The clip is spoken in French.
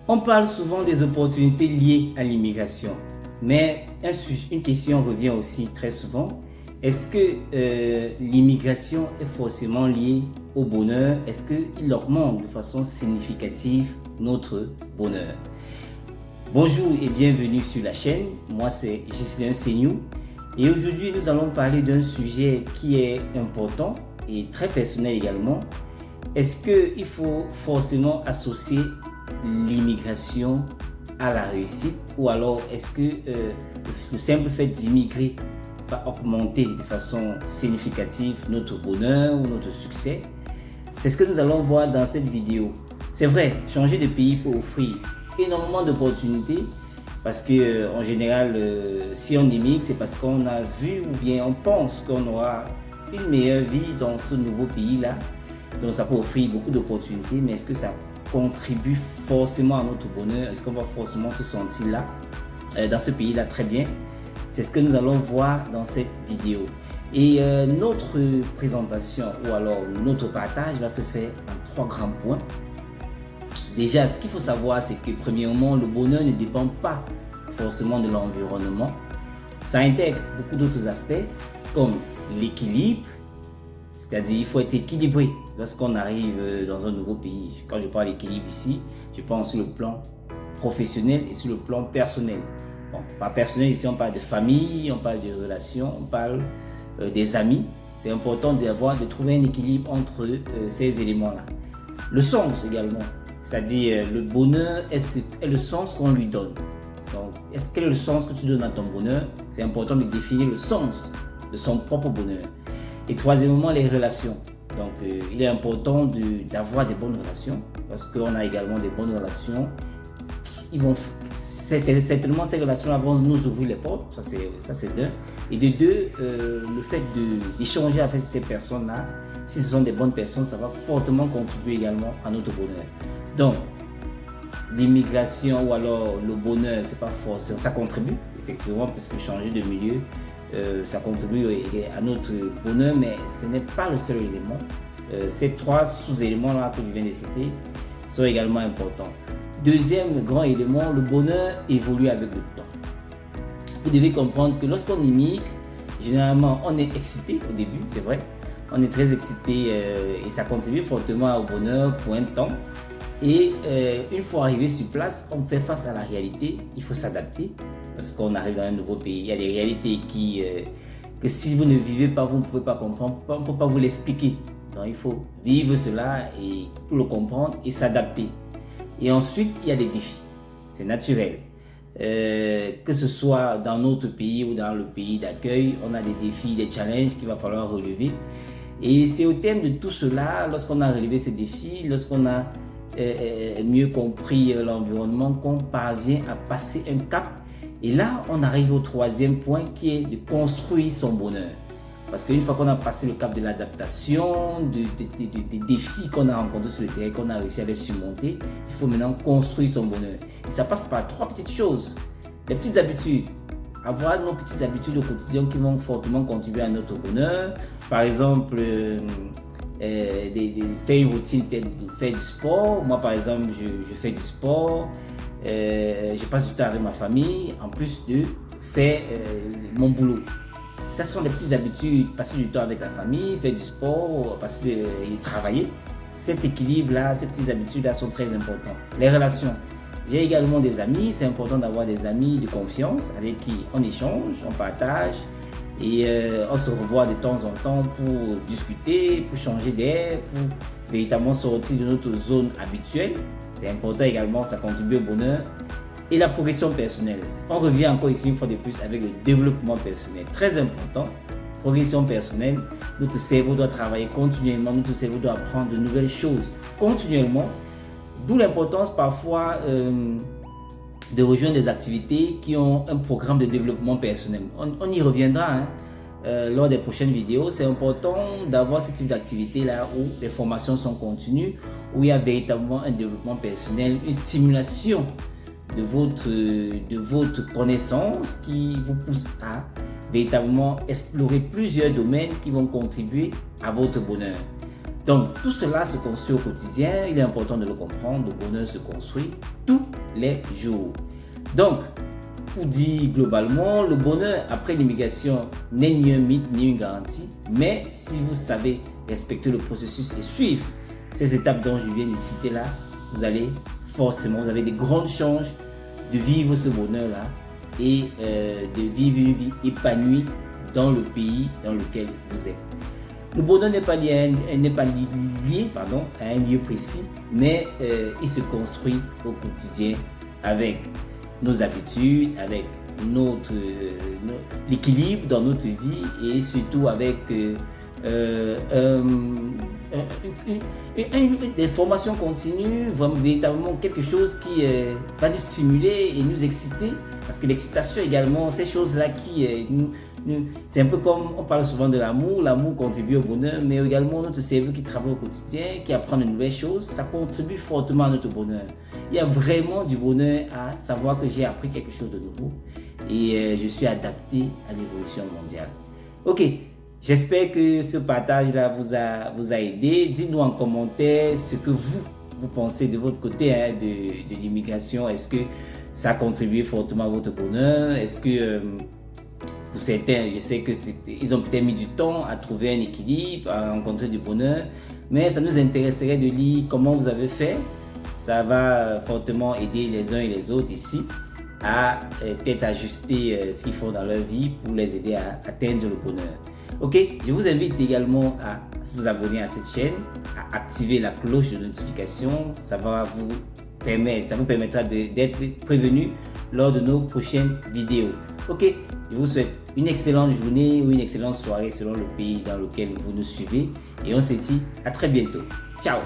On parle souvent des opportunités liées à l'immigration, mais une question revient aussi très souvent. Est-ce que l'immigration est forcément liée au bonheur? Est-ce qu'il augmente de façon significative notre bonheur? Bonjour et bienvenue sur la chaîne. Moi c'est Ghislain Seignou et aujourd'hui nous allons parler d'un sujet qui est important et très personnel également. Est-ce qu'il faut forcément associer l'immigration à la réussite, ou alors est-ce que le simple fait d'immigrer va augmenter de façon significative notre bonheur ou notre succès? C'est ce que nous allons voir dans cette vidéo. C'est vrai, changer de pays peut offrir énormément d'opportunités parce que en général, si on immigre, c'est parce qu'on a vu ou bien on pense qu'on aura une meilleure vie dans ce nouveau pays-là. Donc ça peut offrir beaucoup d'opportunités, mais est-ce que ça contribue forcément à notre bonheur? Est-ce qu'on va forcément se sentir là, dans ce pays-là très bien? C'est ce que nous allons voir dans cette vidéo. Et notre présentation ou alors notre partage va se faire en 3 grands points. Déjà, ce qu'il faut savoir, c'est que premièrement, le bonheur ne dépend pas forcément de l'environnement. Ça intègre beaucoup d'autres aspects comme l'équilibre, c'est-à-dire il faut être équilibré lorsqu'on arrive dans un nouveau pays. Quand je parle d'équilibre ici, je pense sur le plan professionnel et sur le plan personnel. Bon, pas personnel, ici on parle de famille, on parle de relations, on parle des amis. C'est important de trouver un équilibre entre ces éléments-là. Le sens également, c'est-à-dire le bonheur est le sens qu'on lui donne. Donc, quel est le sens que tu donnes à ton bonheur? C'est important de définir le sens de son propre bonheur. Et troisièmement, les relations. Donc, il est important d'avoir des bonnes relations parce qu'on a également des bonnes relations. Certainement, ces relations-là vont nous ouvrir les portes. Ça, c'est d'un. Et de deux, le fait d'échanger avec ces personnes-là, si ce sont des bonnes personnes, ça va fortement contribuer également à notre bonheur. Donc, l'immigration ou alors le bonheur, c'est pas forcément. Ça contribue, effectivement, puisque changer de milieu, ça contribue à notre bonheur, mais ce n'est pas le seul élément. Ces 3 sous-éléments-là que je viens de citer sont également importants. Deuxième grand élément, le bonheur évolue avec le temps. Vous devez comprendre que lorsqu'on immigre, généralement on est excité au début, c'est vrai. On est très excité et ça contribue fortement au bonheur pour un temps. Et une fois arrivé sur place, on fait face à la réalité, il faut s'adapter parce qu'on arrive dans un nouveau pays. Il y a des réalités que si vous ne vivez pas, vous ne pouvez pas comprendre, on ne peut pas vous l'expliquer. Donc il faut vivre cela et pour le comprendre et s'adapter. Et ensuite, il y a des défis, c'est naturel. Que ce soit dans notre pays ou dans le pays d'accueil, on a des défis, des challenges qu'il va falloir relever. Et c'est au terme de tout cela, lorsqu'on a relevé ces défis, lorsqu'on a mieux compris l'environnement, qu'on parvient à passer un cap. Et là, on arrive au 3e point qui est de construire son bonheur. Parce qu'une fois qu'on a passé le cap de l'adaptation, des défis qu'on a rencontrés sur le terrain, qu'on a réussi à les surmonter, il faut maintenant construire son bonheur. Et ça passe par 3 petites choses. Les petites habitudes. Avoir nos petites habitudes au quotidien qui vont fortement contribuer à notre bonheur. Par exemple, faire une routine, faire du sport. Moi par exemple, je fais du sport, je passe du temps avec ma famille en plus de faire mon boulot. Ça sont des petites habitudes, passer du temps avec la famille, faire du sport, et travailler. Cet équilibre-là, ces petites habitudes-là sont très importantes. Les relations. J'ai également des amis, c'est important d'avoir des amis de confiance avec qui on échange, on partage. Et on se revoit de temps en temps pour discuter, pour changer d'air, pour véritablement sortir de notre zone habituelle. C'est important également, ça contribue au bonheur. Et la progression personnelle. On revient encore ici une fois de plus avec le développement personnel. Très important, progression personnelle. Notre cerveau doit travailler continuellement, notre cerveau doit apprendre de nouvelles choses continuellement. D'où l'importance parfois de rejoindre des activités qui ont un programme de développement personnel. On y reviendra lors des prochaines vidéos. C'est important d'avoir ce type d'activité-là où les formations sont continues, où il y a véritablement un développement personnel, une stimulation de votre connaissance qui vous pousse à véritablement explorer plusieurs domaines qui vont contribuer à votre bonheur. Donc, tout cela se construit au quotidien. Il est important de le comprendre. Le bonheur se construit tous les jours. Donc, pour dire globalement, le bonheur après l'immigration n'est ni un mythe ni une garantie. Mais si vous savez respecter le processus et suivre ces étapes dont je viens de citer là, vous avez des grandes chances de vivre ce bonheur-là et de vivre une vie épanouie dans le pays dans lequel vous êtes. Le bonheur n'est pas lié à un lieu précis, mais il se construit au quotidien avec nos habitudes, avec l'équilibre dans notre vie et surtout avec des formations continues, véritablement quelque chose qui va nous stimuler et nous exciter, parce que l'excitation également, ces choses-là qui c'est un peu comme on parle souvent de l'amour contribue au bonheur, mais également notre cerveau qui travaille au quotidien, qui apprend de nouvelles choses, ça contribue fortement à notre bonheur. Il y a vraiment du bonheur à savoir que j'ai appris quelque chose de nouveau et je suis adapté à l'évolution mondiale. Ok, j'espère que ce partage-là vous a aidé. Dites-nous en commentaire ce que vous pensez de votre côté de l'immigration. Est-ce que ça a contribué fortement à votre bonheur? Est-ce que pour certains, je sais qu'ils ont peut-être mis du temps à trouver un équilibre, à rencontrer du bonheur, mais ça nous intéresserait de lire comment vous avez fait. Ça va fortement aider les uns et les autres ici à peut-être ajuster ce qu'ils font dans leur vie pour les aider à atteindre le bonheur. Ok, je vous invite également à vous abonner à cette chaîne, à activer la cloche de notification. Ça vous permettra d'être prévenu lors de nos prochaines vidéos. Ok, je vous souhaite une excellente journée ou une excellente soirée selon le pays dans lequel vous nous suivez et on se dit à très bientôt. Ciao!